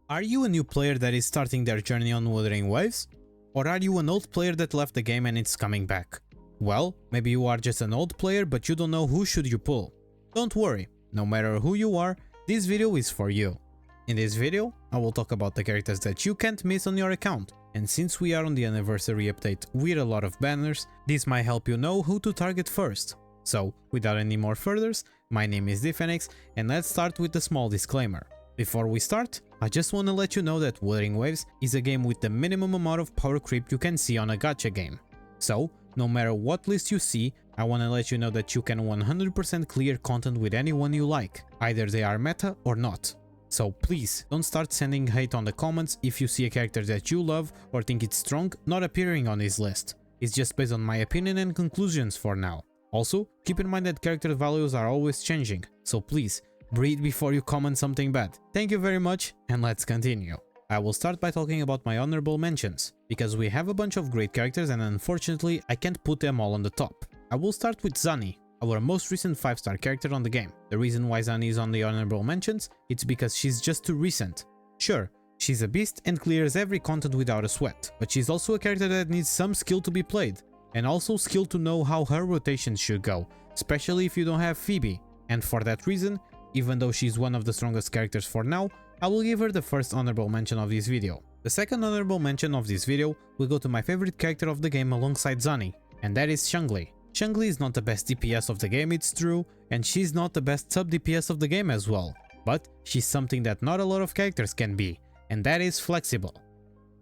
Are you a new player that is starting their journey on Wuthering Waves? Or are you an old player that left the game and it's coming back? Well, maybe you are just an old player but you don't know who should you pull. Don't worry, no matter who you are, this video is for you. In this video, I will talk about the characters that you can't miss on your account, and since we are on the anniversary update with a lot of banners, this might help you know who to target first. So, without any more furthers, my name is Dphoenix and let's start with a small disclaimer. Before we start, I just want to let you know that Wuthering Waves is a game with the minimum amount of power creep you can see on a gacha game. So, no matter what list you see, I want to let you know that you can 100% clear content with anyone you like, either they are meta or not. So please, don't start sending hate on the comments if you see a character that you love or think it's strong not appearing on this list. It's just based on my opinion and conclusions for now. Also, keep in mind that character values are always changing, so please, breathe before you comment something bad. Thank you very much, and let's continue. I will start by talking about my honorable mentions, because we have a bunch of great characters and unfortunately I can't put them all on the top. I will start with Zhezhi, our most recent 5-star character on the game. The reason why Zhezhi is on the honorable mentions, it's because she's just too recent. Sure, she's a beast and clears every content without a sweat, but she's also a character that needs some skill to be played, and also skill to know how her rotations should go, especially if you don't have Phoebe, and for that reason, even though she's one of the strongest characters for now, I will give her the first honorable mention of this video. The second honorable mention of this video will go to my favorite character of the game alongside Zhezhi, and that is Xiangli. Xiangli is not the best DPS of the game, it's true, and she's not the best sub DPS of the game as well, but she's something that not a lot of characters can be, and that is flexible.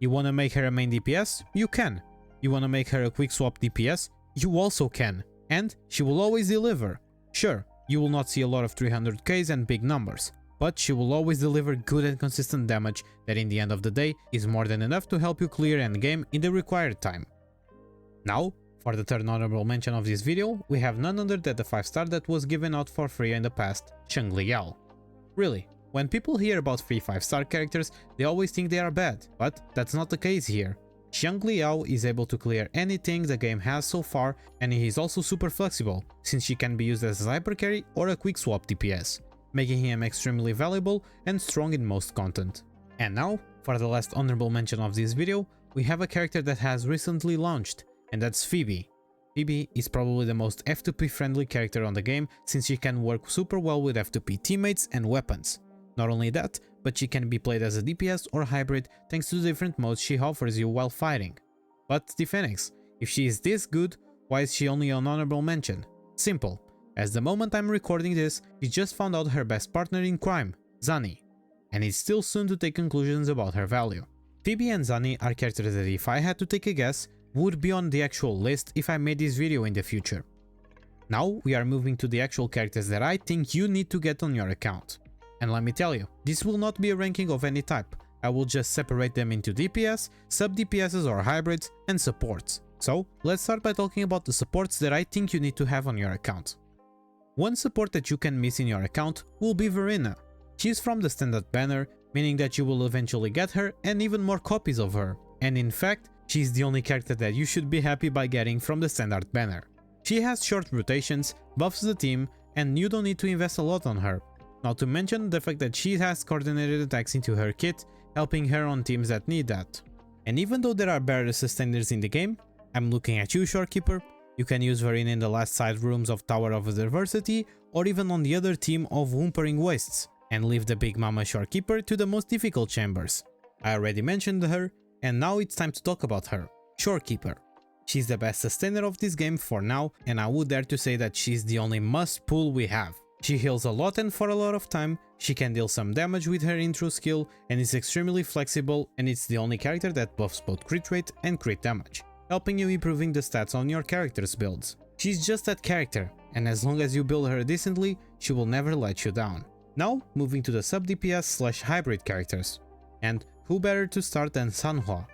You wanna make her a main DPS? You can. You wanna make her a quick swap DPS? You also can, and she will always deliver. Sure, you will not see a lot of 300Ks and big numbers, but she will always deliver good and consistent damage that in the end of the day is more than enough to help you clear endgame in the required time. Now, for the third honorable mention of this video, we have none other than the 5-star that was given out for free in the past, Xiangli. Really, when people hear about free 5-star characters, they always think they are bad, but that's not the case here. Xiangli is able to clear anything the game has so far, and he is also super flexible, since she can be used as a hyper carry or a quick swap DPS, making him extremely valuable and strong in most content. And now, for the last honorable mention of this video, we have a character that has recently launched, and that's Phoebe. Phoebe is probably the most F2P friendly character on the game, since she can work super well with F2P teammates and weapons. Not only that, but she can be played as a DPS or hybrid thanks to the different modes she offers you while fighting. But Dphoenix, if she is this good, why is she only an honorable mention? Simple, as the moment I'm recording this, she just found out her best partner in crime, Zhezhi, and it's still soon to take conclusions about her value. Phoebe and Zhezhi are characters that if I had to take a guess, would be on the actual list if I made this video in the future. Now we are moving to the actual characters that I think you need to get on your account. And let me tell you, this will not be a ranking of any type, I will just separate them into DPS, sub-DPSs or hybrids, and supports. So, let's start by talking about the supports that I think you need to have on your account. One support that you can miss in your account will be Verina. She's from the standard banner, meaning that you will eventually get her and even more copies of her, and in fact, she's the only character that you should be happy by getting from the standard banner. She has short rotations, buffs the team, and you don't need to invest a lot on her. Not to mention the fact that she has coordinated attacks into her kit, helping her on teams that need that. And even though there are better sustainers in the game, I'm looking at you, Shorekeeper, you can use Verina in the last side rooms of Tower of Diversity or even on the other team of Wuthering Waves, and leave the big mama Shorekeeper to the most difficult chambers. I already mentioned her, and now it's time to talk about her, Shorekeeper. She's the best sustainer of this game for now, and I would dare to say that she's the only must pull we have. She heals a lot and for a lot of time, she can deal some damage with her intro skill and is extremely flexible, and it's the only character that buffs both crit rate and crit damage, helping you improving the stats on your character's builds. She's just that character, and as long as you build her decently, she will never let you down. Now, moving to the sub DPS / hybrid characters. And who better to start than Sanhua?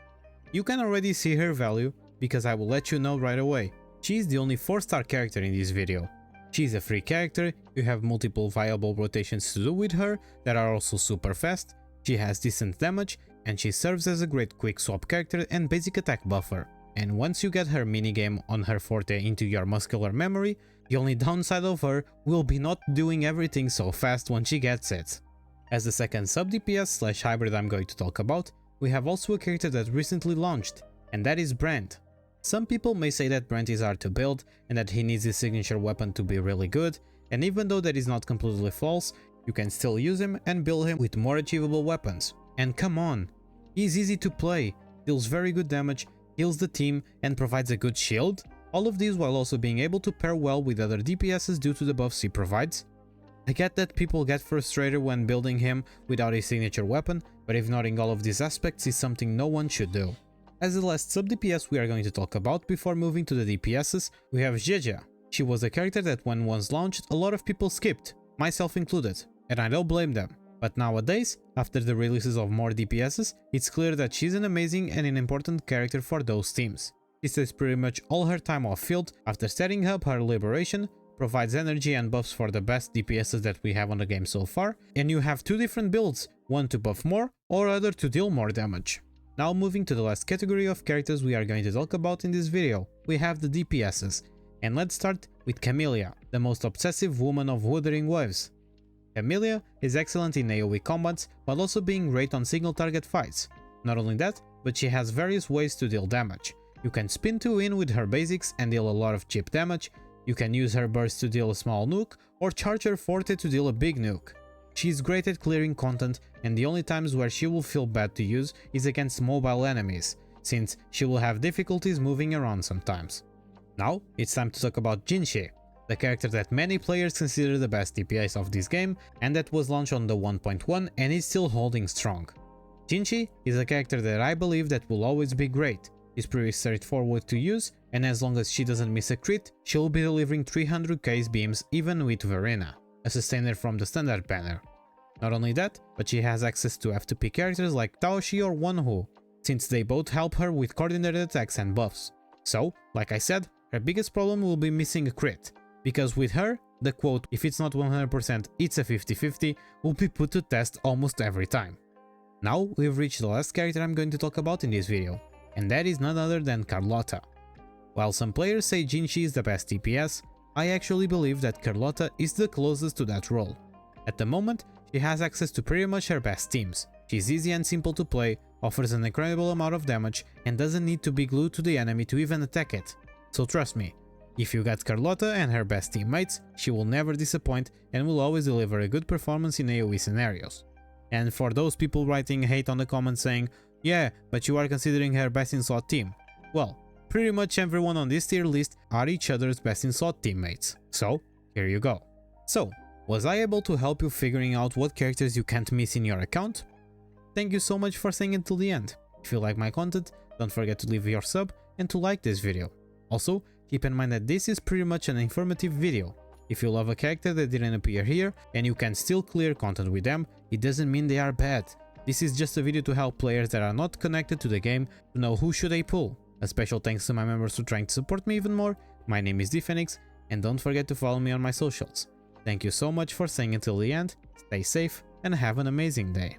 You can already see her value, because I will let you know right away. She is the only 4-star character in this video. She is a free character, you have multiple viable rotations to do with her that are also super fast, she has decent damage, and she serves as a great quick swap character and basic attack buffer. And once you get her minigame on her forte into your muscular memory, the only downside of her will be not doing everything so fast when she gets it. As the second sub DPS / hybrid I'm going to talk about, we have also a character that recently launched, and that is Brant. Some people may say that Brant is hard to build and that he needs his signature weapon to be really good, and even though that is not completely false, you can still use him and build him with more achievable weapons. And come on, he's easy to play, deals very good damage, heals the team and provides a good shield, all of these while also being able to pair well with other DPSs due to the buffs he provides. I get that people get frustrated when building him without a signature weapon, but ignoring all of these aspects is something no one should do. As the last sub DPS we are going to talk about before moving to the DPSs, we have Zhezhi. She was a character that when once launched, a lot of people skipped, myself included, and I don't blame them. But nowadays, after the releases of more DPSs, it's clear that she's an amazing and an important character for those teams. She stays pretty much all her time off field after setting up her liberation, provides energy and buffs for the best DPSs that we have on the game so far, and you have two different builds, one to buff more or other to deal more damage. Now moving to the last category of characters we are going to talk about in this video, we have the DPSs, and let's start with Camellya, the most obsessive woman of Wuthering Waves. Camellya is excellent in AoE combats while also being great on single target fights. Not only that, but she has various ways to deal damage. You can spin 2 in with her basics and deal a lot of cheap damage, you can use her burst to deal a small nuke, or charge her forte to deal a big nuke. She is great at clearing content, and the only times where she will feel bad to use is against mobile enemies, since she will have difficulties moving around sometimes. Now it's time to talk about Jinhsi, the character that many players consider the best DPS of this game and that was launched on the 1.1 and is still holding strong. Jinhsi is a character that I believe that will always be great. She's pretty straightforward to use, and as long as she doesn't miss a crit, she will be delivering 300 case beams even with Verina, a sustainer from the standard banner. Not only that, but she has access to F2P characters like Taoshi or Wanhu, since they both help her with coordinated attacks and buffs. So, like I said, her biggest problem will be missing a crit, because with her, the quote "if it's not 100% it's a 50-50" will be put to test almost every time. Now we've reached the last character I'm going to talk about in this video, and that is none other than Carlotta. While some players say Jinhsi is the best DPS, I actually believe that Carlotta is the closest to that role. At the moment, she has access to pretty much her best teams, she's easy and simple to play, offers an incredible amount of damage and doesn't need to be glued to the enemy to even attack it. So trust me, if you got Carlotta and her best teammates, she will never disappoint and will always deliver a good performance in AoE scenarios. And for those people writing hate on the comments saying, "Yeah, but you are considering her best in SWAT team," well, pretty much everyone on this tier list are each other's best in SWAT teammates, so here you go. So, was I able to help you figuring out what characters you can't miss in your account? Thank you so much for staying until the end. If you like my content, don't forget to leave your sub and to like this video. Also, keep in mind that this is pretty much an informative video. If you love a character that didn't appear here and you can still clear content with them, it doesn't mean they are bad. This is just a video to help players that are not connected to the game to know who should they pull. A special thanks to my members for trying to support me even more. My name is dphoenix, and don't forget to follow me on my socials. Thank you so much for staying until the end, stay safe and have an amazing day.